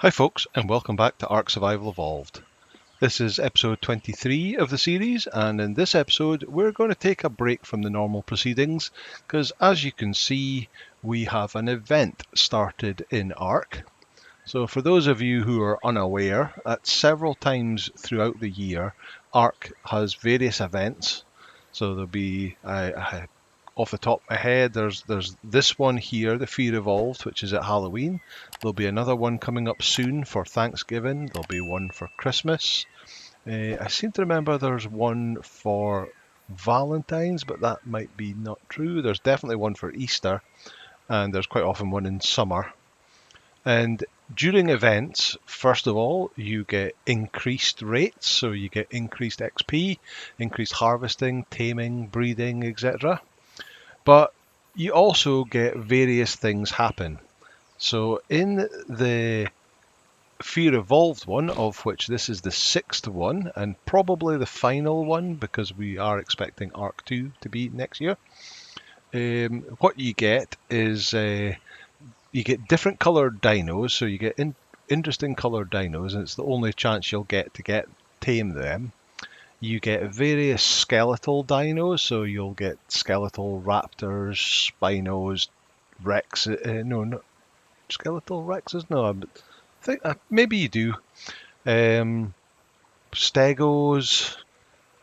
Hi folks, and welcome back to Ark Survival Evolved. This is episode 23 of the series, and in this episode we're going to take a break from the normal proceedings because, as you can see, we have an event started in Ark. So for those of you who are unaware, at several times throughout the year, Ark has various events. So there'll be, off the top of my head, there's this one here, the Fear Evolved, which is at Halloween. There'll be another one coming up soon for Thanksgiving. There'll be one for Christmas. I seem to remember there's one for Valentine's, but that might be not true. There's definitely one for Easter, and there's quite often one in summer. And during events, first of all, you get increased rates, so you get increased XP, increased harvesting, taming, breeding, etc. But you also get various things happen. So in the Fear Evolved one, of which this is the sixth one, and probably the final one because we are expecting Arc 2 to be next year, what you get is you get different coloured dinos, so you get interesting coloured dinos, and it's the only chance you'll get to tame them. You get various skeletal dinos, so you'll get skeletal raptors, spinos, rex. No, not skeletal rexes. No, I think maybe you do. Stegos,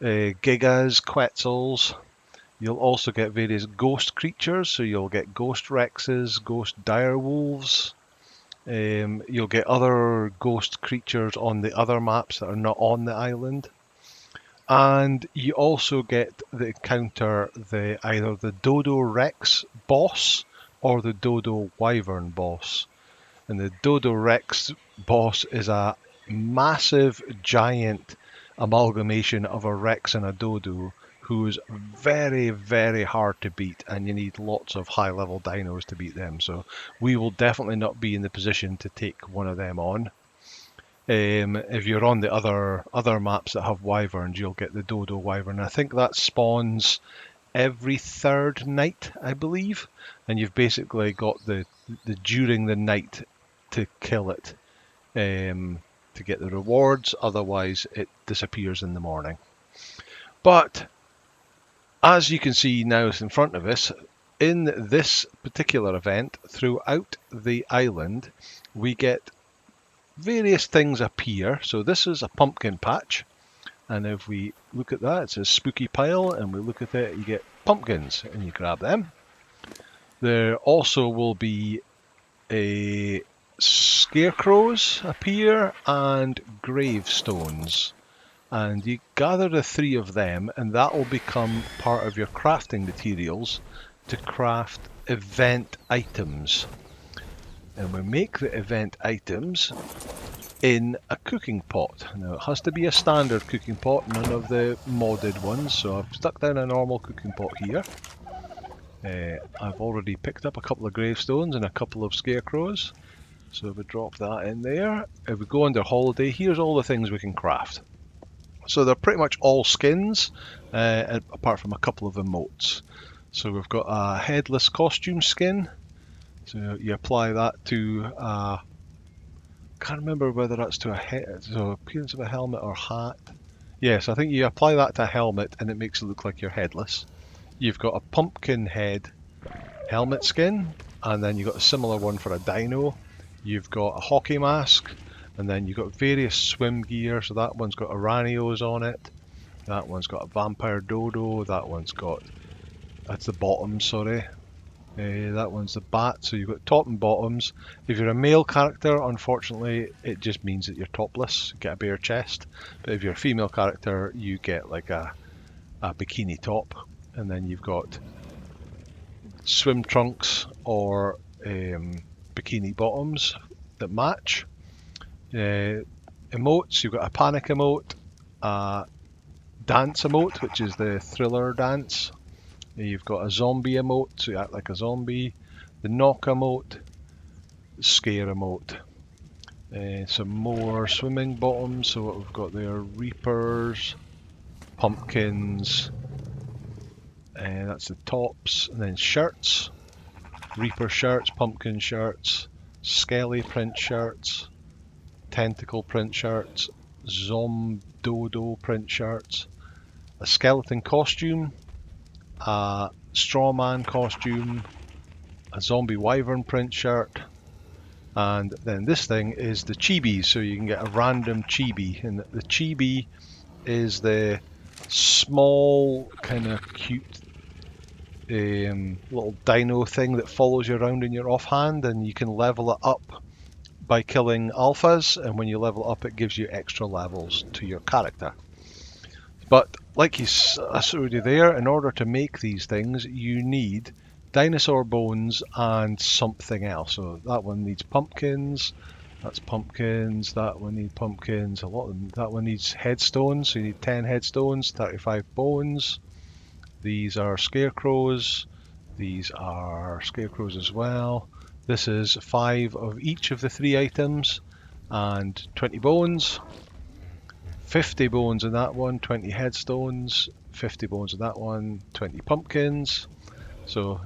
gigas, quetzals. You'll also get various ghost creatures, so you'll get ghost rexes, ghost direwolves. You'll get other ghost creatures on the other maps that are not on the island. And you also get the encounter either the Dodo Rex boss or the Dodo Wyvern boss. And the Dodo Rex boss is a massive, giant amalgamation of a Rex and a Dodo who is very, very hard to beat, and you need lots of high-level dinos to beat them. So we will definitely not be in the position to take one of them on. If you're on the other maps that have wyverns, you'll get the Dodo Wyvern. I think that spawns every third night, I believe, and you've basically got the during the night to kill it to get the rewards. Otherwise, it disappears in the morning. But as you can see now in front of us, in this particular event, throughout the island, we get various things appear. So this is a pumpkin patch, and if we look at that, it says spooky pile, and we look at it, you get pumpkins, and you grab them. There also will be a scarecrows appear and gravestones, and you gather the three of them, and that will become part of your crafting materials to craft event items. And we make the event items in a cooking pot. Now it has to be a standard cooking pot, none of the modded ones, so I've stuck down a normal cooking pot here. I've already picked up a couple of gravestones and a couple of scarecrows, so we drop that in there. If we go under holiday, here's all the things we can craft. So they're pretty much all skins, apart from a couple of emotes. So we've got a headless costume skin, so you apply that to can't remember whether that's to a head, so appearance of a helmet or hat. Yes, I think you apply that to a helmet and it makes it look like you're headless. You've got a pumpkin head helmet skin, and then you've got a similar one for a dino. You've got a hockey mask, and then you've got various swim gear. So that one's got Aranios on it. That one's got a vampire dodo. That one's got, that's the bottom, sorry. That one's the bat, so you've got top and bottoms. If you're a male character, unfortunately, it just means that you're topless, you get a bare chest. But if you're a female character, you get like a bikini top. And then you've got swim trunks or bikini bottoms that match. Emotes, you've got a panic emote, a dance emote, which is the thriller dance. You've got a zombie emote, so you act like a zombie. The knock emote, scare emote. Some more swimming bottoms, so what we've got there, reapers, pumpkins, that's the tops, and then shirts, reaper shirts, pumpkin shirts, skelly print shirts, tentacle print shirts, Zomdodo print shirts, a skeleton costume, a strawman costume, a zombie wyvern print shirt, and then this thing is the chibi, so you can get a random chibi, and the chibi is the small kind of cute little dino thing that follows you around in your offhand, and you can level it up by killing alphas, and when you level up it gives you extra levels to your character. But like I showed you there, in order to make these things you need dinosaur bones and something else. So that one needs pumpkins, that's pumpkins, that one needs pumpkins, a lot of them. That one needs headstones, so you need 10 headstones, 35 bones. These are scarecrows, these are scarecrows as well. This is 5 of each of the 3 items and 20 bones. 50 bones in that one, 20 headstones, 50 bones in that one, 20 pumpkins. So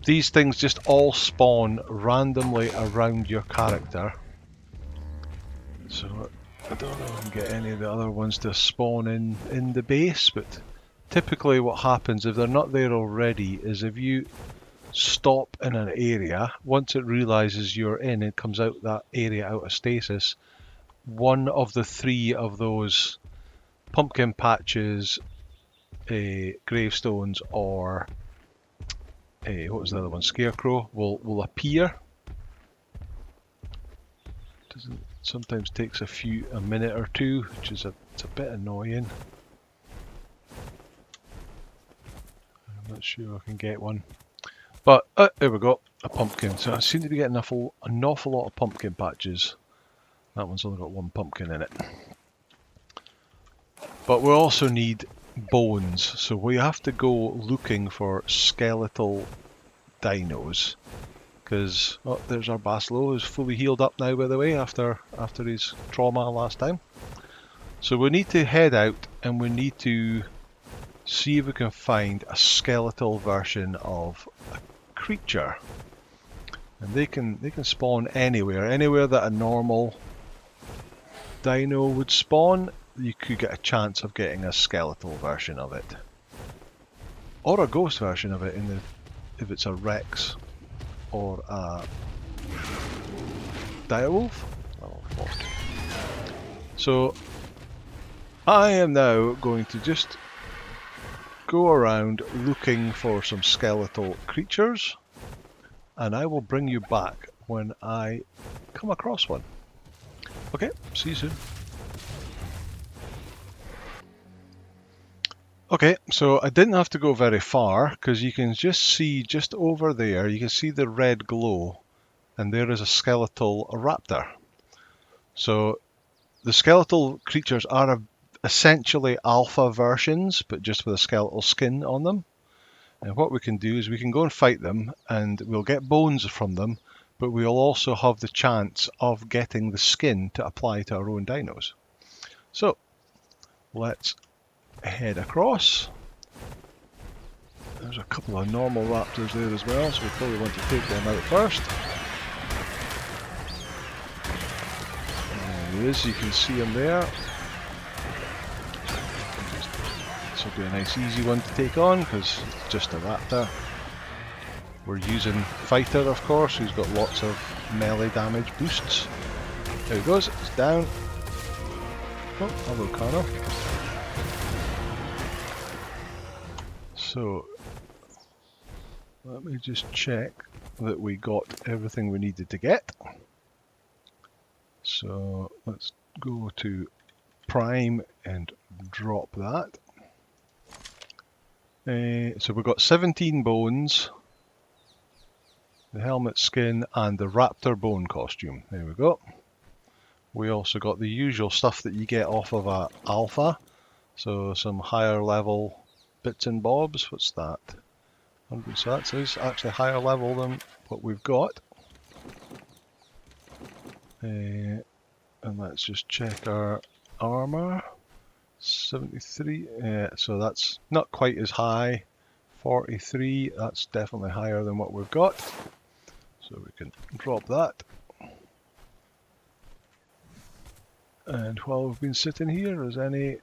these things just all spawn randomly around your character. So I don't know if I can get any of the other ones to spawn in the base, but typically what happens if they're not there already is if you stop in an area, once it realizes you're in, it comes out that area out of stasis. One of the 3 of those pumpkin patches, gravestones, or what was the other one? Scarecrow will appear. Doesn't sometimes takes a minute or two, which is it's a bit annoying. I'm not sure I can get one, but there we go, a pumpkin. So I seem to be getting an awful lot of pumpkin patches. That one's only got 1 pumpkin in it. But we also need bones, so we have to go looking for skeletal dinos. Because there's our Baslo, who's fully healed up now, by the way, after his trauma last time. So we need to head out and we need to see if we can find a skeletal version of a creature. And they can spawn anywhere that a normal dino would spawn. You could get a chance of getting a skeletal version of it, or a ghost version of it if it's a Rex or a direwolf. Oh, so I am now going to just go around looking for some skeletal creatures, and I will bring you back when I come across one. Okay, see you soon. Okay, so I didn't have to go very far because you can just see just over there, you can see the red glow, and there is a skeletal raptor. So the skeletal creatures are essentially alpha versions, but just with a skeletal skin on them. And what we can do is we can go and fight them, and we'll get bones from them, but we'll also have the chance of getting the skin to apply to our own dinos. So let's head across. There's a couple of normal raptors there as well, so we probably want to take them out first. There he is, you can see him there. This will be a nice easy one to take on because it's just a raptor. We're using Fighter, of course, who's got lots of melee damage boosts. There he goes, it's down. Oh, hello Carno. So let me just check that we got everything we needed to get. So let's go to Prime and drop that. So we've got 17 bones, the helmet skin, and the raptor bone costume. There we go. We also got the usual stuff that you get off of a alpha. So some higher level bits and bobs. What's that? So that's actually higher level than what we've got. And let's just check our armor. 73, so that's not quite as high. 43, that's definitely higher than what we've got. So we can drop that. And while we've been sitting here, is any...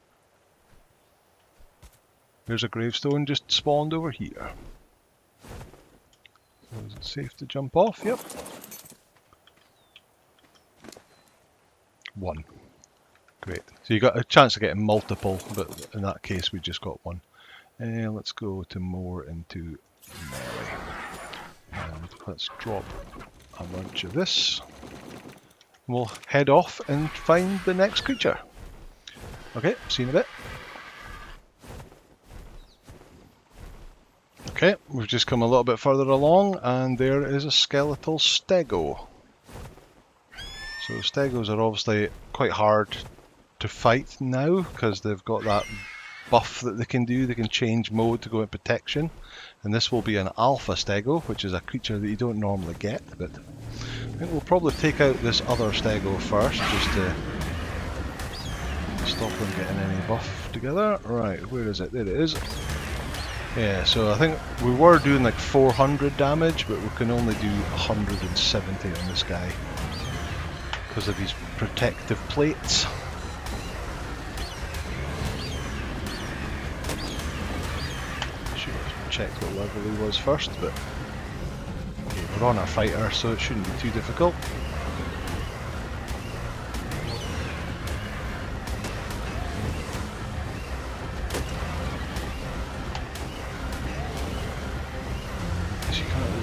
There's a gravestone just spawned over here. So is it safe to jump off? Yep. 1. Great. So you got a chance of getting multiple, but in that case we just got 1. Let's go to more into melee. And let's drop a bunch of this. We'll head off and find the next creature. Okay, see you in a bit. Okay, we've just come a little bit further along and there is a skeletal stego. So stegos are obviously quite hard to fight now because they've got that buff that they can do. They can change mode to go in protection. And this will be an alpha stego, which is a creature that you don't normally get, but I think we'll probably take out this other stego first, just to stop them getting any buff together. Right, where is it? There it is. Yeah, so I think we were doing like 400 damage, but we can only do 170 on this guy because of his protective plates. Should have checked what level he was first, but okay, we're on a fighter, so it shouldn't be too difficult.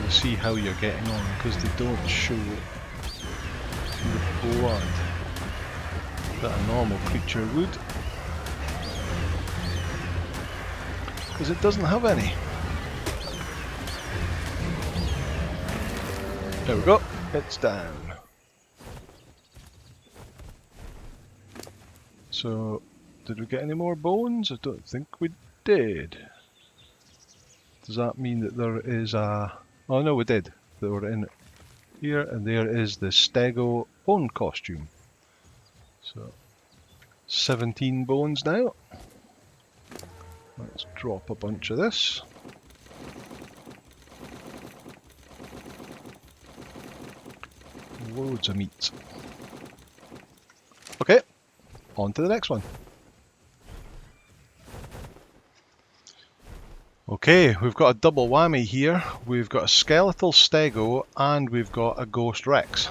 See how you're getting on because they don't show the blood that a normal creature would, because it doesn't have any. There we go, it's down. So did we get any more bones? I don't think we did. Does that mean that there is a... Oh no, we did. They were in here, and there is the stego bone costume. So 17 bones now. Let's drop a bunch of this. Loads of meat. Okay, on to the next one. Okay, we've got a double whammy here. We've got a skeletal stego and we've got a ghost rex.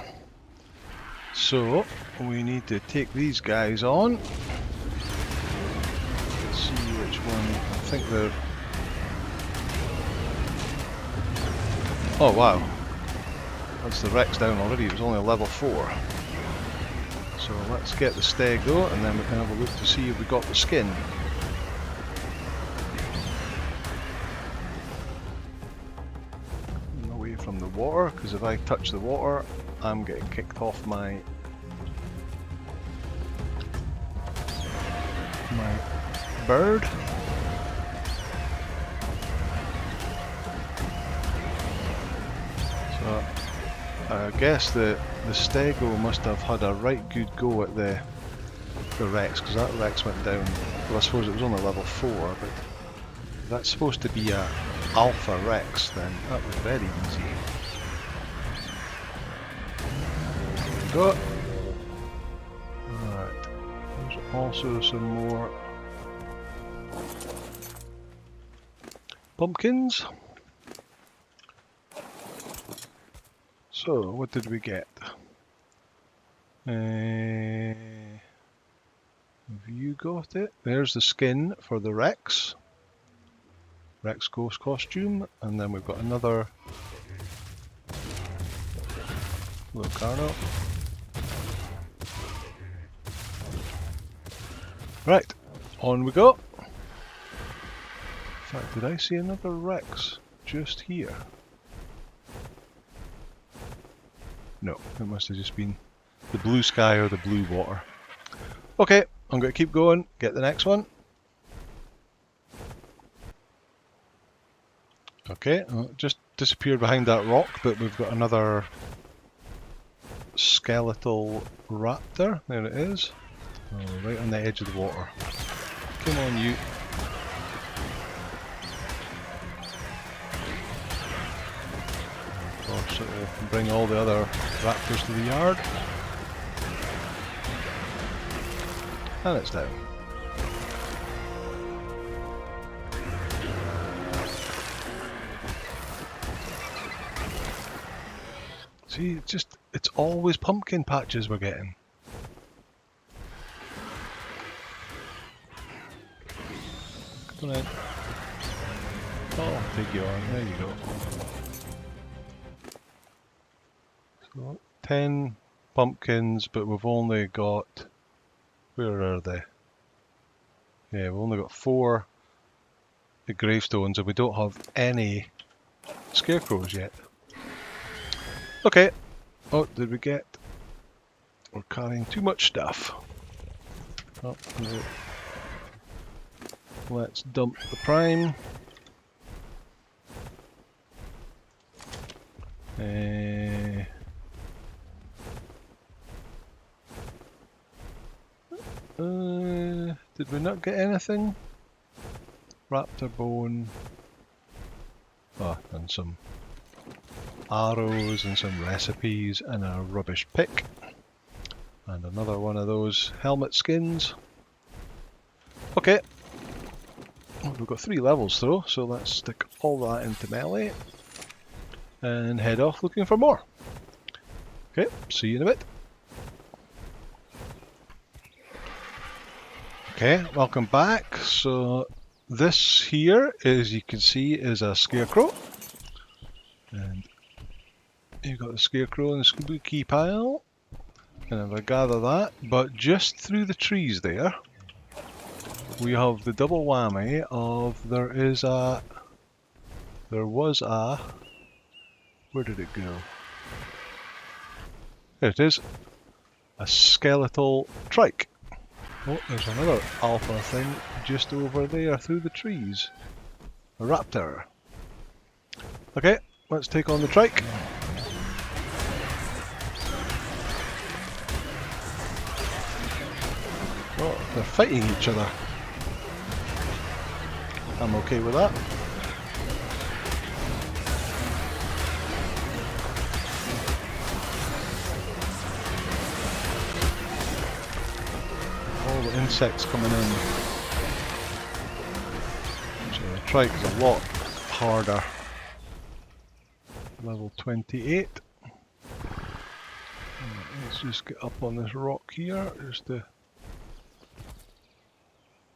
So we need to take these guys on. Let's see which one. I think they're... Oh wow, that's the rex down already. It was only a level 4. So let's get the stego and then we can have a look to see if we got the skin. From the water, because if I touch the water I'm getting kicked off my bird. So I guess the stego must have had a right good go at the rex, because that rex went down. Well, I suppose it was only level 4, but if that's supposed to be a alpha rex, then that was very easy. There we go. Alright, there's also some more pumpkins. So, what did we get? Have you got it? There's the skin for the rex. Rex ghost costume, and then we've got another little carno. Right, on we go. In fact, did I see another rex just here? No, it must have just been the blue sky or the blue water. Okay, I'm going to keep going, get the next one. Okay, it just disappeared behind that rock, but we've got another skeletal raptor. There it is. Oh, right on the edge of the water. Come on, you. Of course, it'll bring all the other raptors to the yard. And it's down. See, it's always pumpkin patches we're getting. Come on in. Oh, I'll take you on. There you go. So, 10 pumpkins, but we've only got... Where are they? Yeah, we've only got 4 gravestones, and we don't have any scarecrows yet. Okay. Oh, did we get... We're carrying too much stuff. Oh, no. Let's dump the prime. Did we not get anything? Raptor bone. Oh, and some arrows and some recipes and a rubbish pick. And another one of those helmet skins. Okay. Well, we've got 3 levels though, so let's stick all that into melee. And head off looking for more. Okay, see you in a bit. Okay, welcome back. So this here, as you can see, is a scarecrow. And you've got the scarecrow in the spooky pile. And if I gather that, but just through the trees there, we have the double whammy of there was a, where did it go? There it is, a skeletal trike. Oh, there's another alpha thing just over there through the trees. A raptor. Okay, let's take on the trike. Oh, they're fighting each other. I'm okay with that. All the insects coming in. So the trike is a lot harder. Level 28. Let's just get up on this rock here just to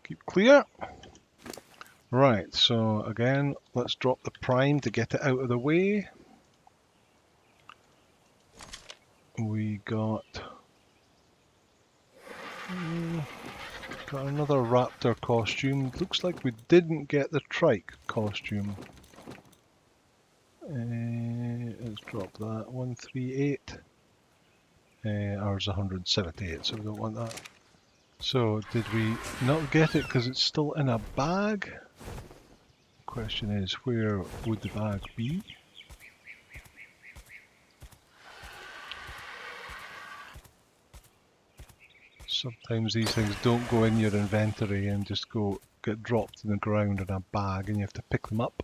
keep clear. Right, so again, let's drop the prime to get it out of the way. We got another raptor costume. Looks like we didn't get the trike costume. Let's drop that. 138. Ours 178, so we don't want that. So, did we not get it because it's still in a bag? Question is, where would the bag be? Sometimes these things don't go in your inventory and just get dropped in the ground in a bag and you have to pick them up.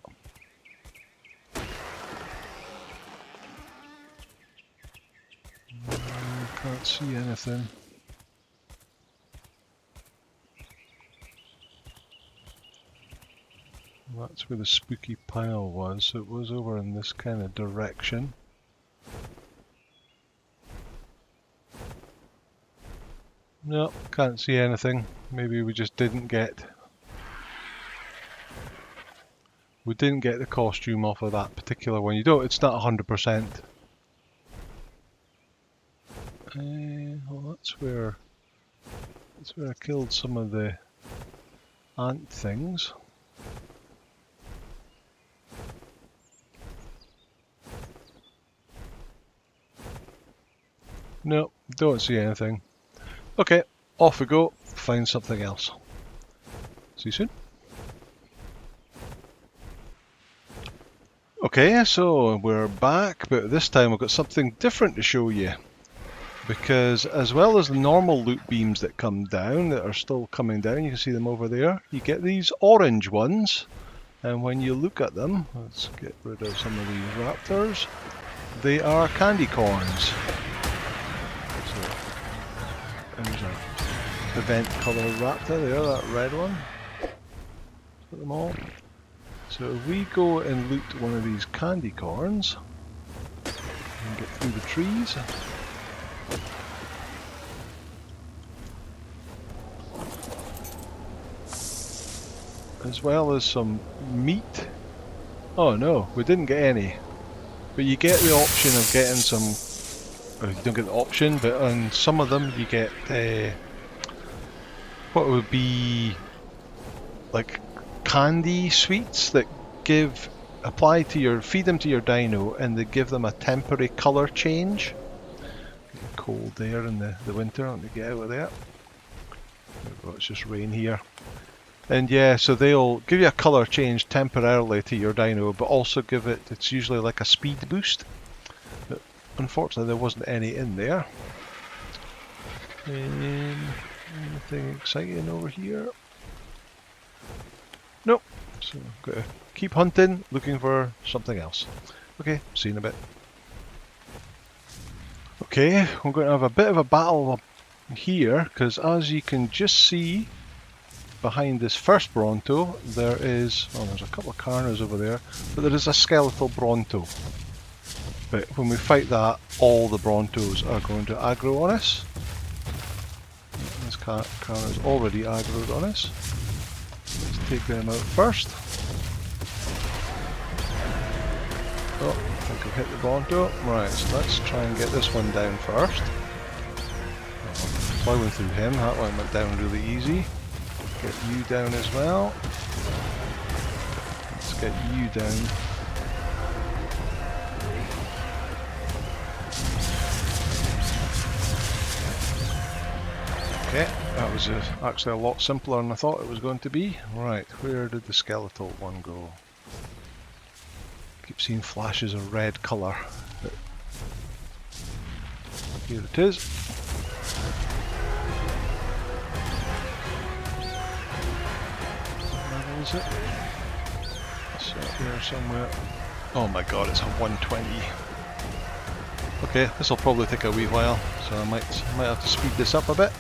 Can't see anything. That's where the spooky pile was, so it was over in this kind of direction. No, can't see anything. Maybe we just didn't get... We didn't get the costume off of that particular one. You don't, it's not 100%. Well, that's where I killed some of the ant things. No, don't see anything. Okay, off we go, find something else. See you soon. Okay, so we're back, but this time we've got something different to show you. Because as well as the normal loot beams that come down, that are still coming down, you can see them over there, you get these orange ones. And when you look at them, let's get rid of some of these raptors, they are candy corns. So, there's a event colour raptor there, that red one. Put them all. So if we go and loot one of these candy corns and get through the trees. As well as some meat. Oh no, we didn't get any. But you get the option of getting some, well, you don't get the option, but on some of them you get what would be like candy sweets that feed them to your dino and they give them a temporary colour change. Getting cold there in the winter, let me get out of there. Oh, it's just rain here. And yeah, so they'll give you a colour change temporarily to your dino, but also it's usually like a speed boost. But unfortunately there wasn't any in there. Anything exciting over here? Nope. So I've got to keep hunting, looking for something else. Okay, see you in a bit. Okay, we're going to have a bit of a battle up here, because as you can just see, behind this first Bronto, there's a couple of Carnos over there, but there is a skeletal Bronto. But when we fight that, all the Brontos are going to aggro on us. This Carno's already aggroed on us. Let's take them out first. Oh, I think I've hit the Bronto. Right, so let's try and get this one down first. Plowing through him, that one went down really easy. Get you down as well. Let's get you down. Okay, that was actually a lot simpler than I thought it was going to be. Right, where did the skeletal one go? Keep seeing flashes of red colour. Here it is. Is it? It's up here somewhere. Oh my god, it's a 120. Okay, this will probably take a wee while, so I might have to speed this up a bit.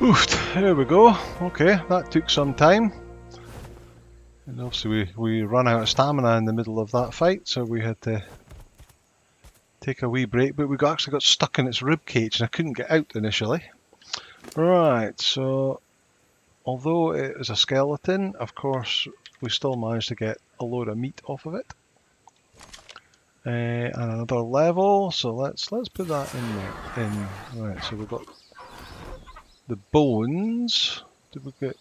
Oof, there we go. Okay, that took some time. And obviously we ran out of stamina in the middle of that fight, so we had to take a wee break, but we actually got stuck in its rib cage and I couldn't get out initially. Right, so although it is a skeleton, of course we still managed to get a load of meat off of it. And another level, so let's put that in there. Right, so we've got the bones. Did we get...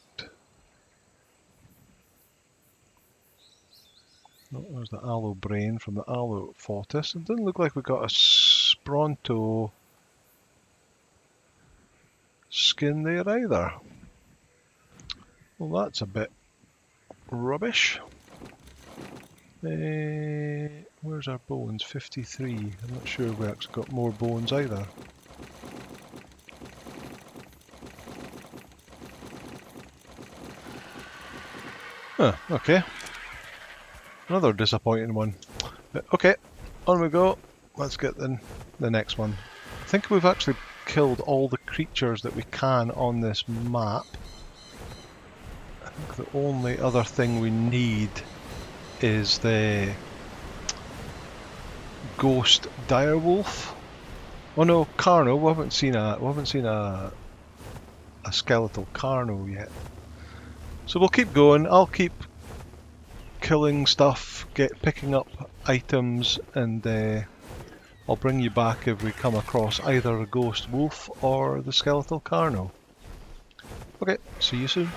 Oh, there's the aloe brain from the aloe fortis. It didn't look like we got a Spronto skin there either. Well, that's a bit rubbish. Where's our bones? 53. I'm not sure we actually got more bones either. Huh, okay. Another disappointing one. Okay, on we go. Let's get the next one. I think we've actually killed all the creatures that we can on this map. I think the only other thing we need is the ghost direwolf. Oh no, Carno. We haven't seen a skeletal Carno yet. So we'll keep going. I'll keep killing stuff, picking up items, and I'll bring you back if we come across either a ghost wolf or the skeletal Carno. Okay, see you soon.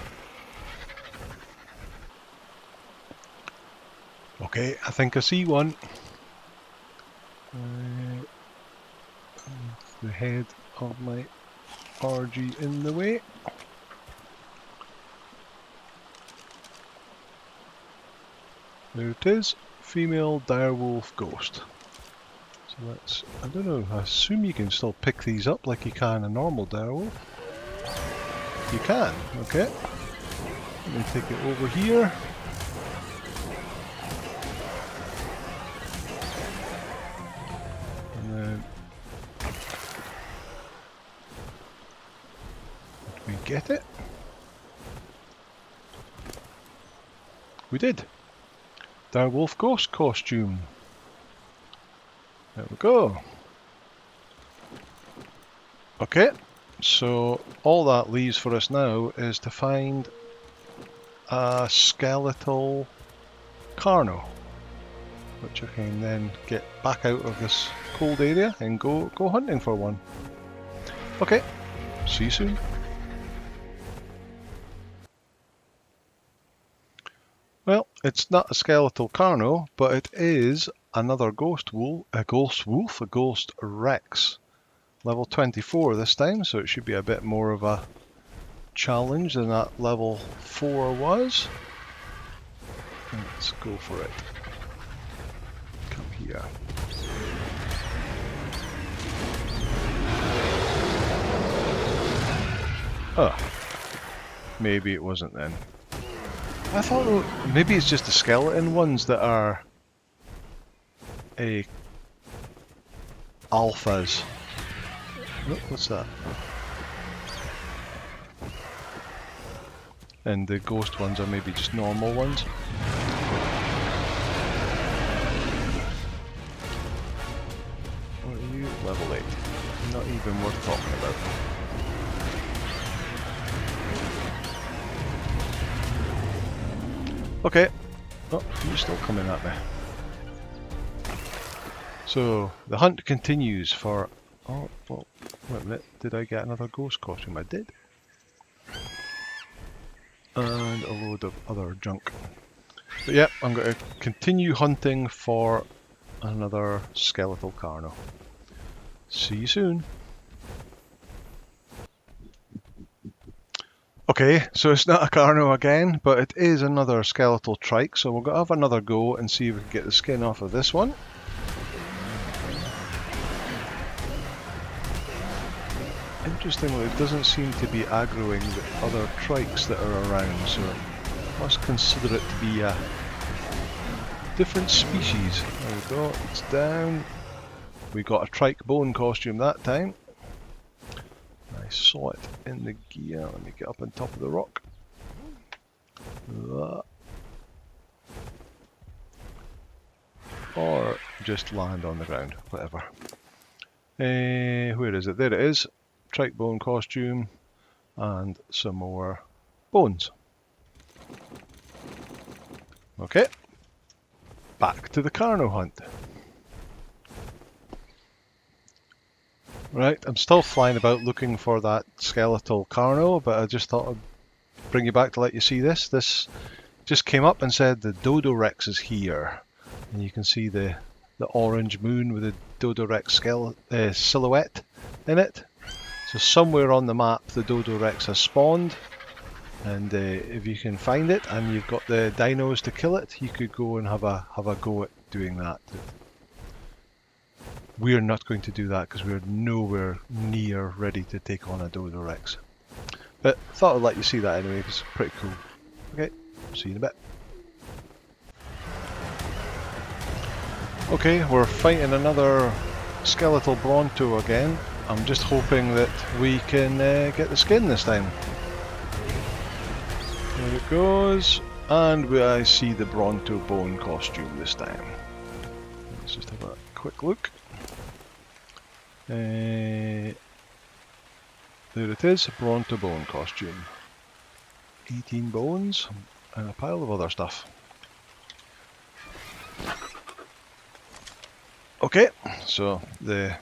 Okay, I think I see one. The head of my RG in the way. There it is, female direwolf ghost. So let's, I don't know, I assume you can still pick these up like you can a normal direwolf. You can, okay. Let me take it over here. And then, did we get it? We did. Direwolf ghost costume. There we go. Okay, so all that leaves for us now is to find a skeletal Carno, which I can then get back out of this cold area and go hunting for one. Okay, see you soon. Well, it's not a skeletal Carno, but it is another ghost Rex. Level 24 this time, so it should be a bit more of a challenge than that level 4 was. Let's go for it. Come here. Oh, maybe it wasn't then. I thought maybe it's just the skeleton ones that are alphas. Oh, what's that? And the ghost ones are maybe just normal ones. What are you? Level 8. Not even worth talking about. Okay. Oh, you're still coming at me. So, the hunt continues for... Oh, well, wait a minute. Did I get another ghost costume? I did. And a load of other junk. But yeah, I'm going to continue hunting for another skeletal Carno. See you soon. Okay, so it's not a Carno again, but it is another skeletal trike, so we'll have another go and see if we can get the skin off of this one. Interestingly, it doesn't seem to be aggroing the other trikes that are around, so I must consider it to be a different species. There we go, it's down. We got a trike bone costume that time. I saw it in the gear. Let me get up on top of the rock. Or just land on the ground, whatever. Where is it? There it is. Trike bone costume and some more bones. Okay, back to the Carno hunt. Right, I'm still flying about looking for that skeletal Carno, but I just thought I'd bring you back to let you see this. This just came up and said the Dodo Rex is here. And you can see the orange moon with the Dodo Rex silhouette in it. So somewhere on the map the Dodo Rex has spawned. And if you can find it and you've got the dinos to kill it, you could go and have a go at doing that. We're not going to do that because we're nowhere near ready to take on a Dodo Rex. But thought I'd let you see that anyway because it's pretty cool. Okay, see you in a bit. Okay, we're fighting another skeletal Bronto again. I'm just hoping that we can get the skin this time. There it goes, and I see the Bronto bone costume this time. Let's just have a quick look. There it is, Bronto bone costume. 18 bones and a pile of other stuff. Okay, so the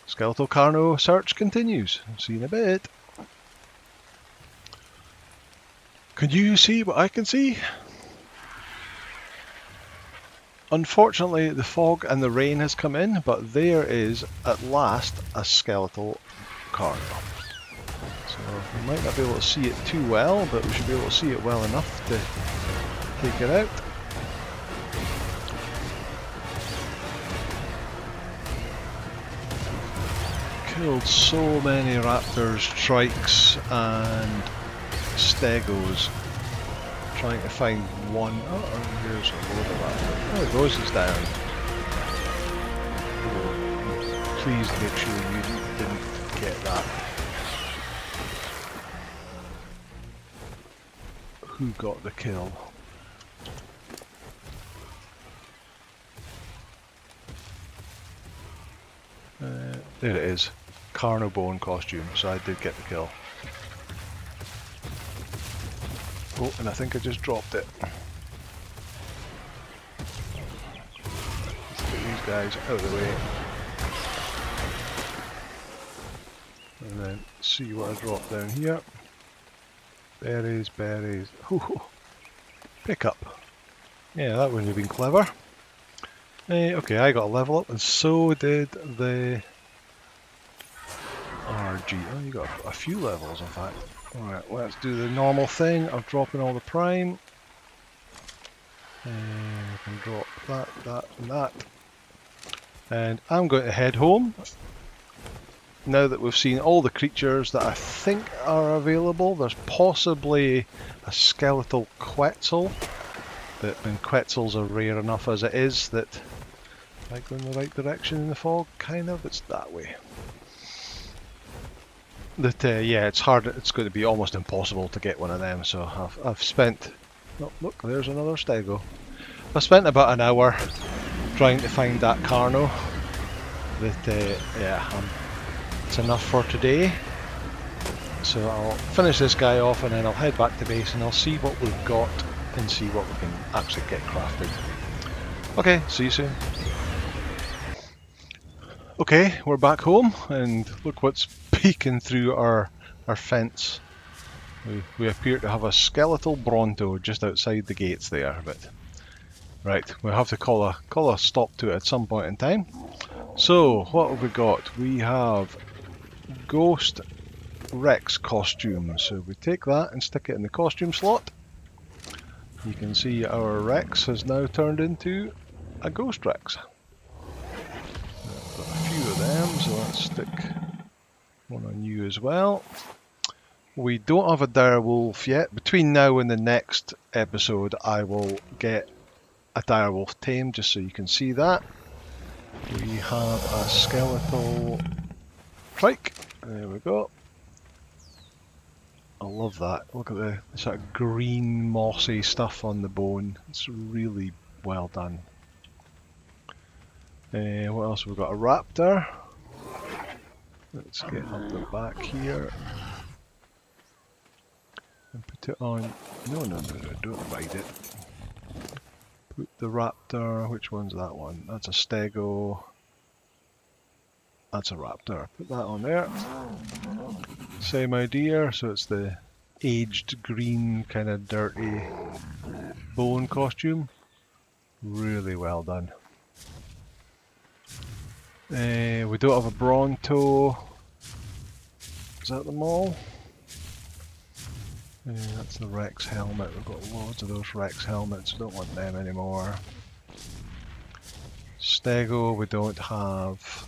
skeletal Carno search continues. See you in a bit. Can you see what I can see? Unfortunately, the fog and the rain has come in, but there is at last a skeletal Carno. So we might not be able to see it too well, but we should be able to see it well enough to take it out. Killed so many raptors, trikes and stegos trying to find one. Oh, here's a load of raptors. Oh, it goes, it's down. Oh, please make sure you didn't get that. Who got the kill? There it is. Carno bone costume, so I did get the kill. Oh, and I think I just dropped it. Let's get these guys out of the way. And then see what I dropped down here. Berries, berries. Ooh, pick up. Yeah, that wouldn't have been clever. Okay, I got a level up, and so did the RG. Oh, you got a few levels, in fact. Alright, let's do the normal thing of dropping all the prime. And we can drop that, that, and that. And I'm going to head home. Now that we've seen all the creatures that I think are available, there's possibly a skeletal Quetzal. But when Quetzals are rare enough as it is that if I go in the right direction in the fog, kind of, it's that way. That yeah, it's hard. It's going to be almost impossible to get one of them. So I've spent. Oh, look, there's another stego. I spent about an hour trying to find that Carno. That yeah, it's enough for today. So I'll finish this guy off and then I'll head back to base and I'll see what we've got and see what we can actually get crafted. Okay, see you soon. Okay, we're back home and look what's peeking through our fence. We appear to have a skeletal Bronto just outside the gates there, but right, we'll have to call a stop to it at some point in time. So what have we got? We have Ghost Rex costume. So we take that and stick it in the costume slot. You can see our Rex has now turned into a Ghost Rex. I've got a few of them, so let's stick one on you as well. We don't have a dire wolf yet. Between now and the next episode, I will get a dire wolf tame, just so you can see that. We have a skeletal trike. There we go. I love that. Look at the sort of green mossy stuff on the bone. It's really well done. What else have we got? A raptor. Let's get up the back here and put it on. No, don't ride it. Put the raptor. Which one's that one? That's a stego. That's a raptor. Put that on there. Same idea. So it's the aged green, kind of dirty bone costume. Really well done. We don't have a Bronto. Is that them all? That's the Rex helmet. We've got loads of those Rex helmets. We don't want them anymore. Stego, we don't have.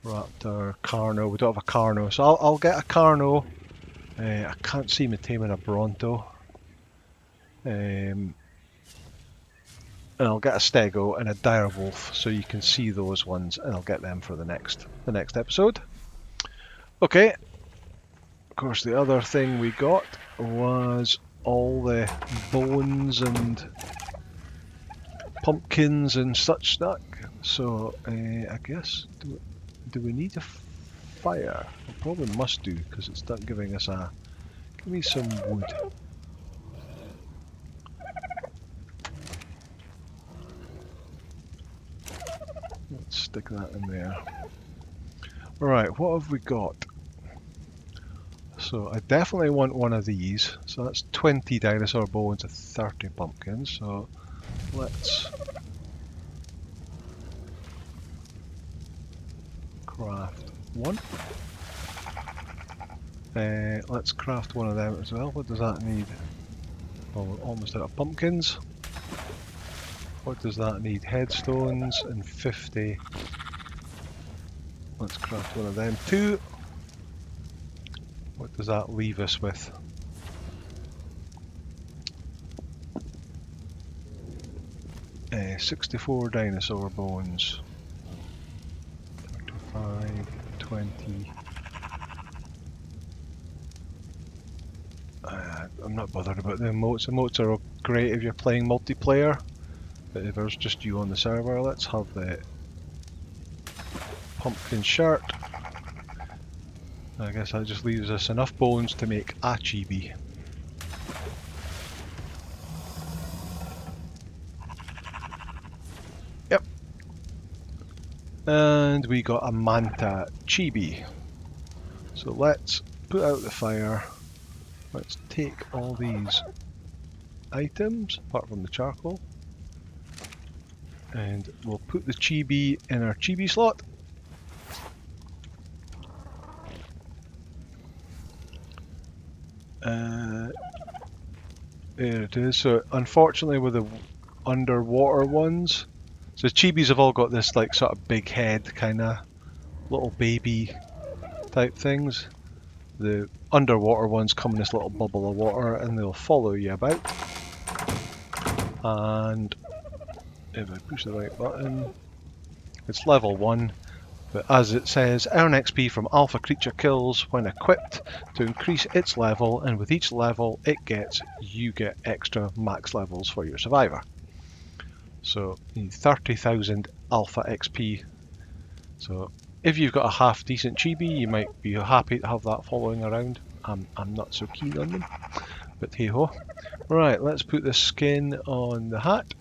Raptor, Carno. We don't have a Carno, so I'll get a Carno. I can't see me taming a Bronto. And I'll get a Stego and a Direwolf, so you can see those ones, and I'll get them for the next episode. Okay. Of course, the other thing we got was all the bones and pumpkins and such stuff. So I guess do we need a fire? We probably must do, because it's not giving us a. Give me some wood. Let's stick that in there. Alright, what have we got? So I definitely want one of these. So that's 20 dinosaur bones and 30 pumpkins. So let's craft one. Let's craft one of them as well. What does that need? Well, we're almost out of pumpkins. What does that need? Headstones and 50. Let's craft one of them too. What does that leave us with? Uh, 64 dinosaur bones. 35, 20. I'm not bothered about the emotes. Emotes are great if you're playing multiplayer, but if there's just you on the server, let's have the pumpkin shirt. I guess that just leaves us enough bones to make a chibi. Yep. And we got a manta chibi. So let's put out the fire. Let's take all these items, apart from the charcoal, and we'll put the chibi in our chibi slot. There it is. So unfortunately with the underwater ones, so chibis have all got this like sort of big head, kind of little baby type things. The underwater ones come in this little bubble of water and they'll follow you about. And if I push the right button, it's level 1. But as it says, earn XP from alpha creature kills when equipped to increase its level, and with each level you get extra max levels for your survivor. So you need 30,000 alpha XP. So if you've got a half decent chibi, you might be happy to have that following around. I'm not so keen on them, but hey ho. Right, let's put the skin on the hat.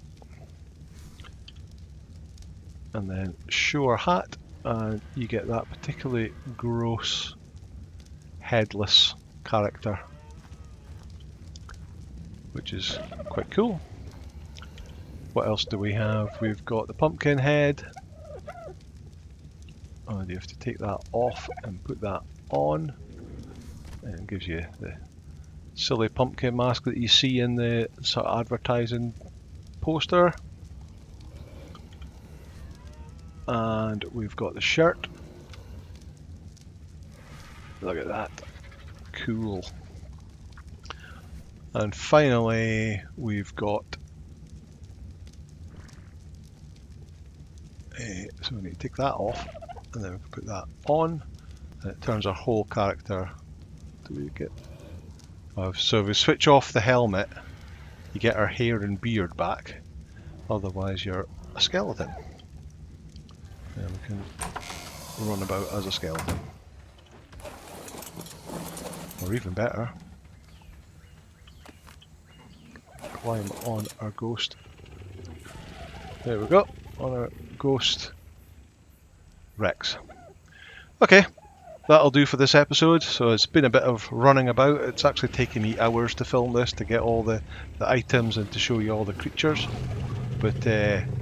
And then show our hat. And you get that particularly gross headless character, which is quite cool. What else do we have? We've got the pumpkin head. And you have to take that off and put that on, and it gives you the silly pumpkin mask that you see in the sort of advertising poster. And we've got the shirt. Look at that. Cool. And finally, we've got... so we need to take that off, and then we can put that on, and it turns our whole character... Do we get... Oh, so if we switch off the helmet, you get our hair and beard back. Otherwise, you're a skeleton. And we can run about as a skeleton. Or even better, climb on our ghost. There we go, on our ghost Rex. Okay, that'll do for this episode. So it's been a bit of running about. It's actually taken me hours to film this to get all the items and to show you all the creatures. But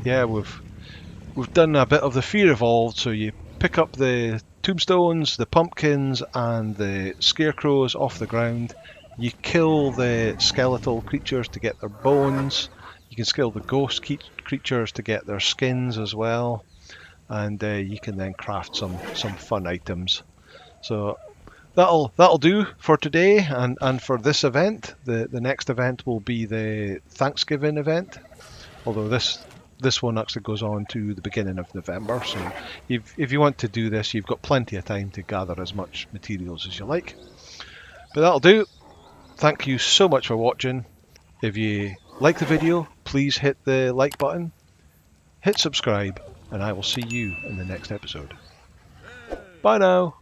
yeah, we've done a bit of the Fear Evolved. So you pick up the tombstones, the pumpkins, and the scarecrows off the ground. You kill the skeletal creatures to get their bones. You can kill the ghost creatures to get their skins as well, and you can then craft some fun items. So that'll do for today and for this event. The next event will be the Thanksgiving event, although this one actually goes on to the beginning of November. So if you want to do this, you've got plenty of time to gather as much materials as you like. But that'll do. Thank you so much for watching. If you like the video, please hit the like button, hit subscribe, and I will see you in the next episode. Bye now.